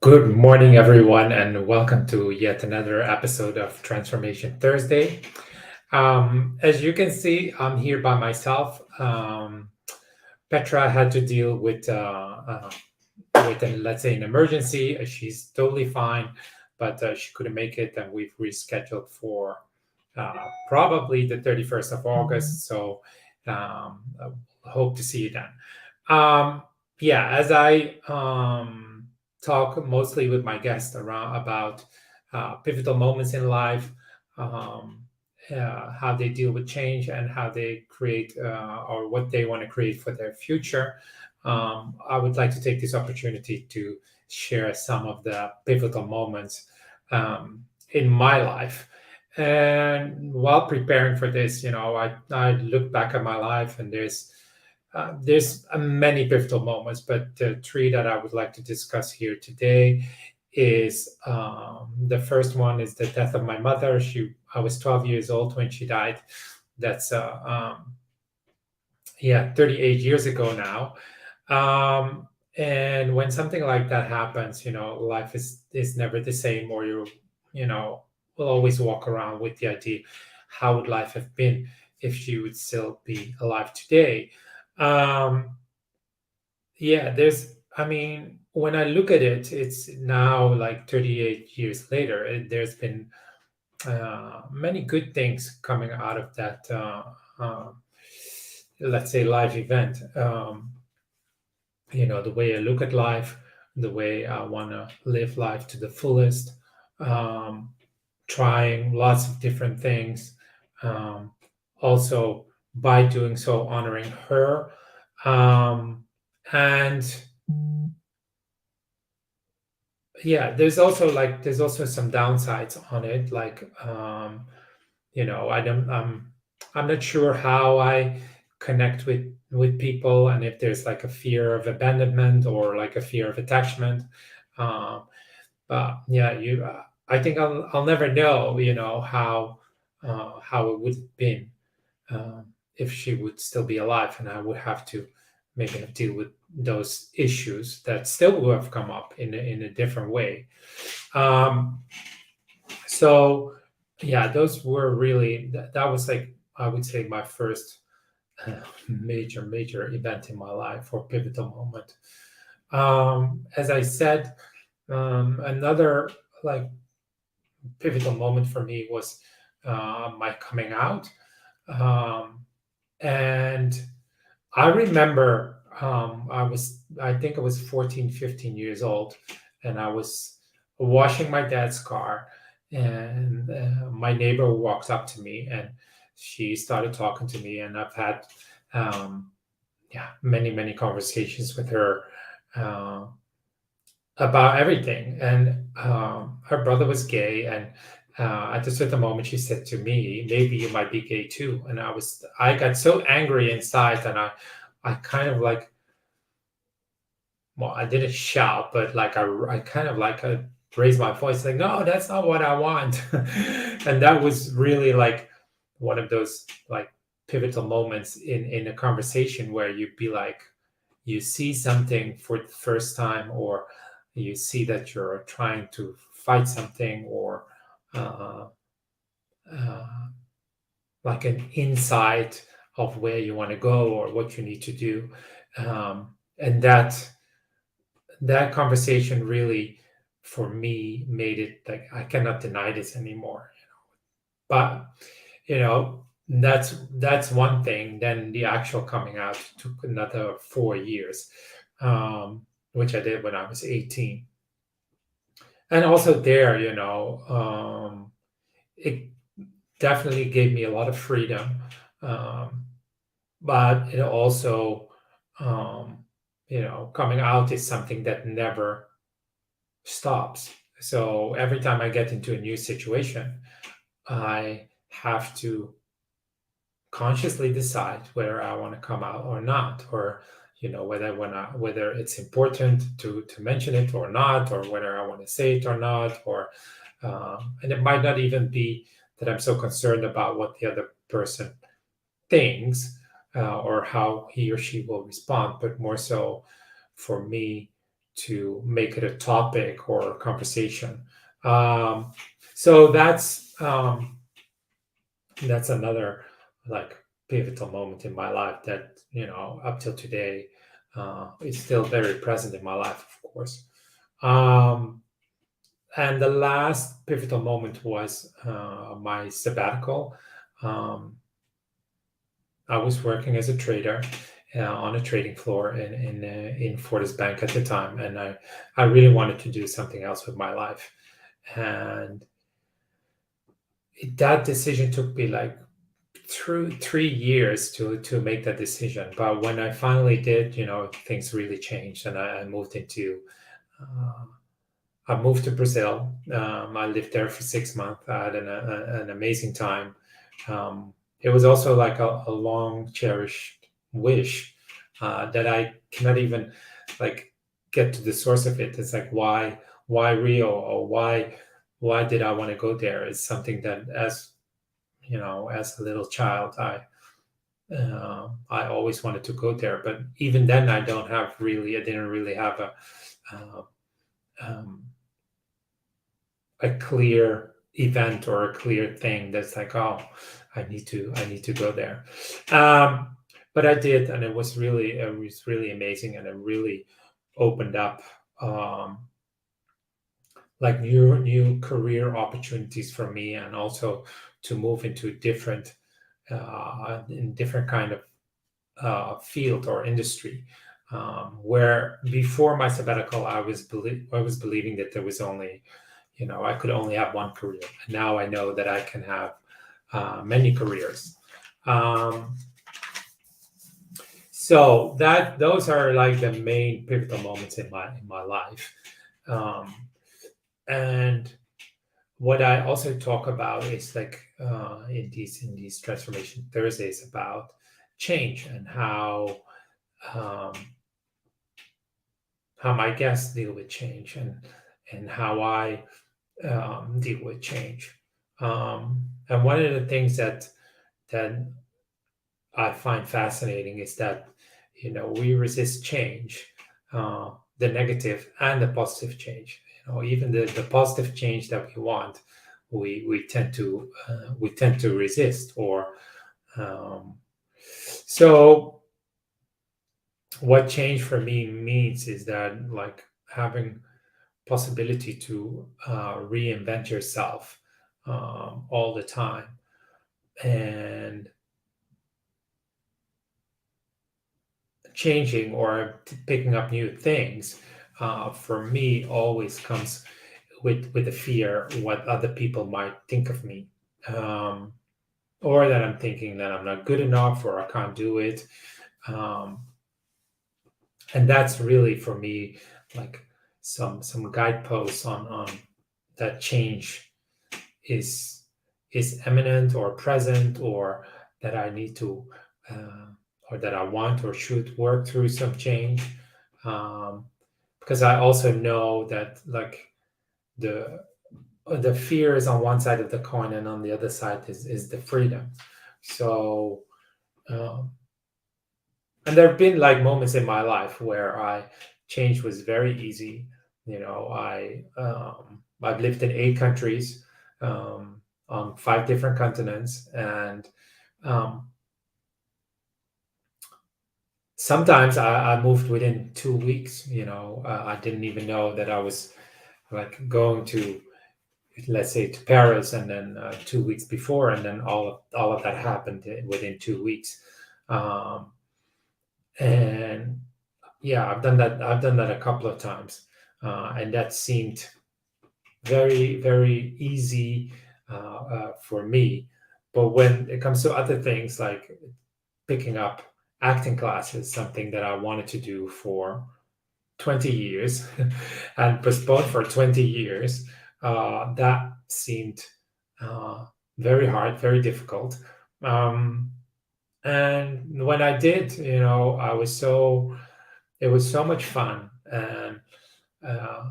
Good morning, everyone, and welcome to yet another episode of Transformation Thursday. As you can see, I'm here by myself. Petra had to deal with let's say, an emergency. She's totally fine, but she couldn't make it, and we've rescheduled for probably the 31st of August. So I hope to see you then. Um, yeah, as I talk mostly with my guests around about pivotal moments in life, um, how they deal with change, and how they create or what they want to create for their future. I would like to take this opportunity to share some of the pivotal moments in my life. And while preparing for this, I look back at my life, and there's many pivotal moments, but the three that I would like to discuss here today is the first one is the death of my mother. I was 12 years old when she died. That's yeah, 38 years ago now. And when something like that happens, life is never the same, or you know will always walk around with the idea, how would life have been if she would still be alive today? um yeah, I mean, when I look at it, it's now like 38 years later, there's been many good things coming out of that, uh, let's say, life event. The way I look at life, the way I want to live life to the fullest, um, trying lots of different things. Um, Also, by doing so, honoring her. And yeah, there's also some downsides on it. Like, I'm not sure how I connect with people, and if there's like a fear of abandonment or like a fear of attachment. Um, but yeah, I think I'll never know, how it would have been, if she would still be alive, and I would have to maybe deal with those issues that still would have come up in a different way. Um, so yeah, those were really that was, like, I would say, my first major event in my life, or pivotal moment. As I said, another, like, pivotal moment for me was my coming out. Um, and I remember, I think I was 14, 15 years old, and I was washing my dad's car, and my neighbor walked up to me, and she started talking to me, and I've had, um, yeah, many conversations with her uh, about everything. And her brother was gay, and at a certain moment, she said to me, "Maybe you might be gay too." And I got so angry inside, and I kind of like, well, I didn't shout, but like I kind of like raised my voice, like, "No, that's not what I want." And that was really like one of those, like, pivotal moments in a conversation, where you'd be like, you see something for the first time, or you see that you're trying to fight something, or uh, uh, like an insight of where you want to go or what you need to do. And that conversation really, for me, made it like I cannot deny this anymore. But that's one thing. Then the actual coming out took another 4 years, which I did when I was 18. And also there, it definitely gave me a lot of freedom. Um, but it also, um, coming out is something that never stops. So every time I get into a new situation, I have to consciously decide whether I want to come out or not, or whether it's important to mention it or not, or whether I want to say it or not, or and it might not even be that I'm so concerned about what the other person thinks, or how he or she will respond, but more so for me. to make it a topic or a conversation. Um, so that's another like pivotal moment in my life that up till today is still very present in my life, of course. Um, and the last pivotal moment was my sabbatical. Um, I was working as a trader on a trading floor in Fortis Bank at the time, and I really wanted to do something else with my life, and that decision took me like through 3 years to make that decision. But when I finally did, things really changed, and I moved into uh, I moved to Brazil. I lived there for 6 months. I had an amazing time. It was also like a long cherished wish that I cannot even like get to the source of it. It's like why Rio, or why did I want to go there? It's something that as a little child I always wanted to go there, but even then I didn't really have uh, um, a clear event or a clear thing that's like, oh, I need to go there. um, but I did, and it was really amazing, and it really opened up um, like new career opportunities for me, and also to move into different kind of field or industry, where before my sabbatical I was believing that there was only I could only have one career. And now I know that I can have many careers. Um, so that those are like the main pivotal moments in my life. Um, and what I also talk about is like in these transformation Thursdays about change, and um, how my guests deal with change, and how I deal with change. And one of the things that I find fascinating is that we resist change, the negative and the positive change. Even the positive change that we want, we tend to resist. Or um, so what change for me means is that like having possibility to reinvent yourself all the time, and changing or picking up new things for me always comes with the fear what other people might think of me, um, or that I'm thinking that I'm not good enough or I can't do it, um, and that's really for me like some guideposts on that change is is imminent or present, or that I need to uh, or that I want or should work through some change, um, because I also know that like the the fear is on one side of the coin, and on the other side is the freedom. So um, and there have been like moments in my life where I change was very easy. I've lived in 8 countries, on 5 different continents, and um, sometimes I moved within 2 weeks. I didn't even know that I was like going to, let's say, to Paris, and then 2 weeks before, and then all of that happened within 2 weeks. Um, and yeah, I've done that a couple of times, and that seemed very very easy for me. But when it comes to other things like picking up acting classes, something that I wanted to do for 20 years and postponed for 20 years, that seemed uh, very hard, very difficult. Um, and when I did, it was so much fun. And uh,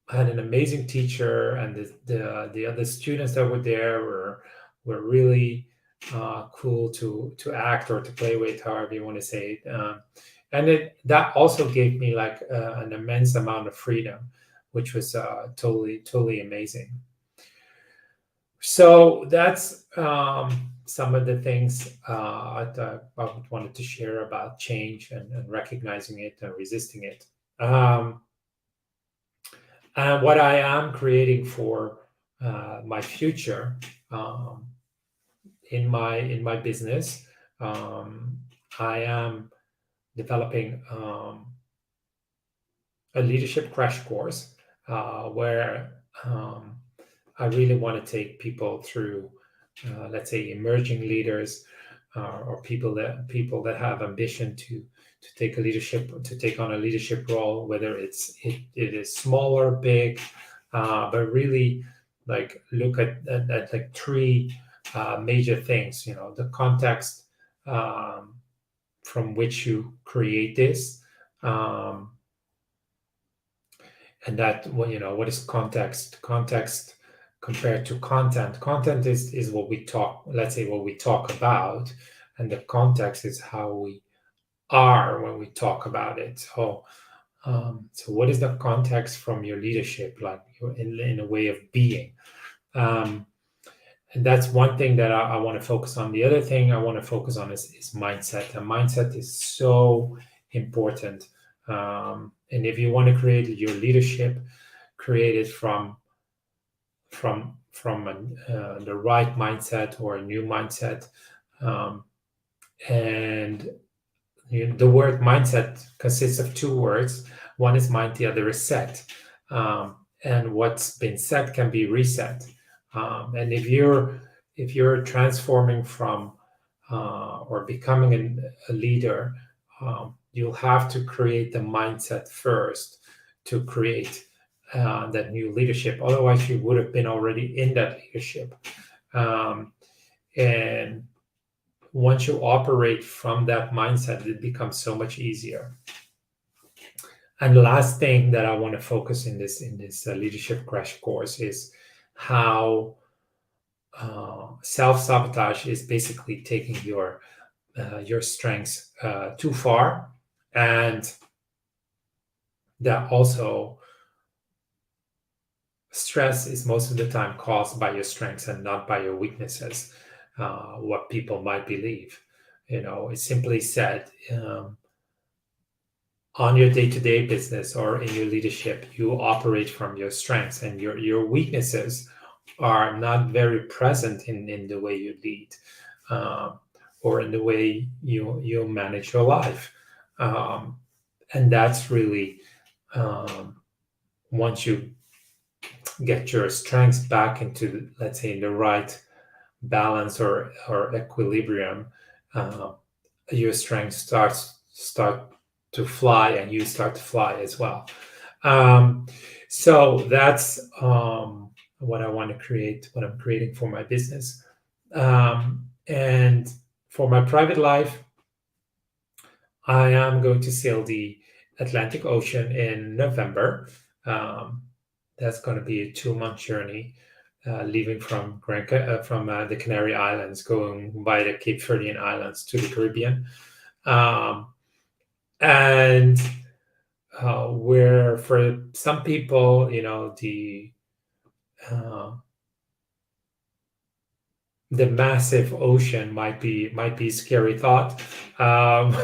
I had an amazing teacher, and the other students that were there were really cool to act or to play with, however you want to say it. and it that also gave me like an immense amount of freedom, which was totally amazing. So that's some of the things I wanted to share about change and recognizing it and resisting it. And what I am creating for my future, um, in my business, um, I am developing a leadership crash course where I really want to take people through, let's say, emerging leaders, or people that have ambition to take on a leadership role, whether it is small or big, but really like look at like three major things. The context from which you create this. Um, and that, what is context compared to content is what we talk, let's say, what we talk about, and the context is how we are when we talk about it. So what is the context from your leadership, like in a way of being? um, and that's one thing that I want to focus on. The other thing I want to focus on is mindset, and mindset is so important. And if you want to create your leadership, create it from the right mindset or a new mindset. um, and the word mindset consists of two words. One is mind, the other is set. And what's been set can be reset. And if you're transforming from or becoming a leader, you'll have to create the mindset first to create that new leadership. Otherwise, you would have been already in that leadership. Um, and once you operate from that mindset, it becomes so much easier. And the last thing that I want to focus in this leadership crash course is how self sabotage is basically taking your strengths too far, and that also stress is most of the time caused by your strengths and not by your weaknesses. What people might believe, it's simply said. On your day-to-day business or in your leadership, you operate from your strengths, and your weaknesses are not very present in the way you lead, um, or in the way you manage your life. um, and that's really, um, once you get your strengths back into, let's say, in the right balance or equilibrium, uh, your strength start to fly, and you start to fly as well. Um, so that's what I want to create, what I'm creating for my business. And for my private life, I am going to sail the Atlantic Ocean in November. Um, that's going to be a 2-month journey, leaving from the Canary Islands, going by the Cape Verdean Islands to the Caribbean. Um, and where for some people, uh, the massive ocean might be a scary thought. Um,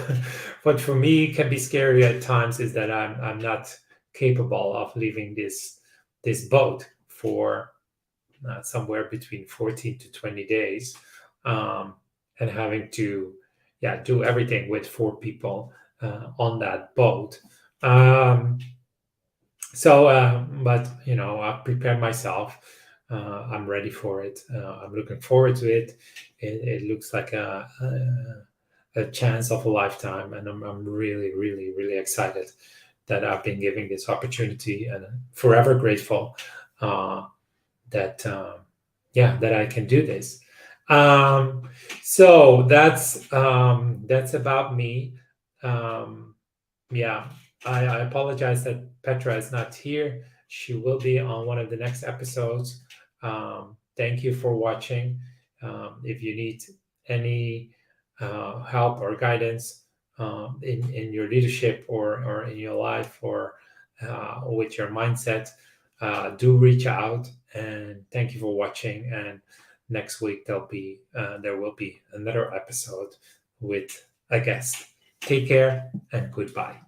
what for me can be scary at times is that I'm not capable of leaving this boat for somewhere between 14 to 20 days, um, and having to, yeah, do everything with 4 people on that boat. Um, but I've prepared myself. I'm ready for it. I'm looking forward to it. It looks like a chance of a lifetime, and I'm really, really, really excited that I've been given this opportunity, and forever grateful uh, that that I can do this. Um, so that's about me. Um, yeah, I apologize that Petra is not here. She will be on one of the next episodes. Thank you for watching. If you need any help or guidance, in your leadership or in your life or with your mindset, do reach out. And thank you for watching. And next week there will be another episode with a guest. Take care and goodbye.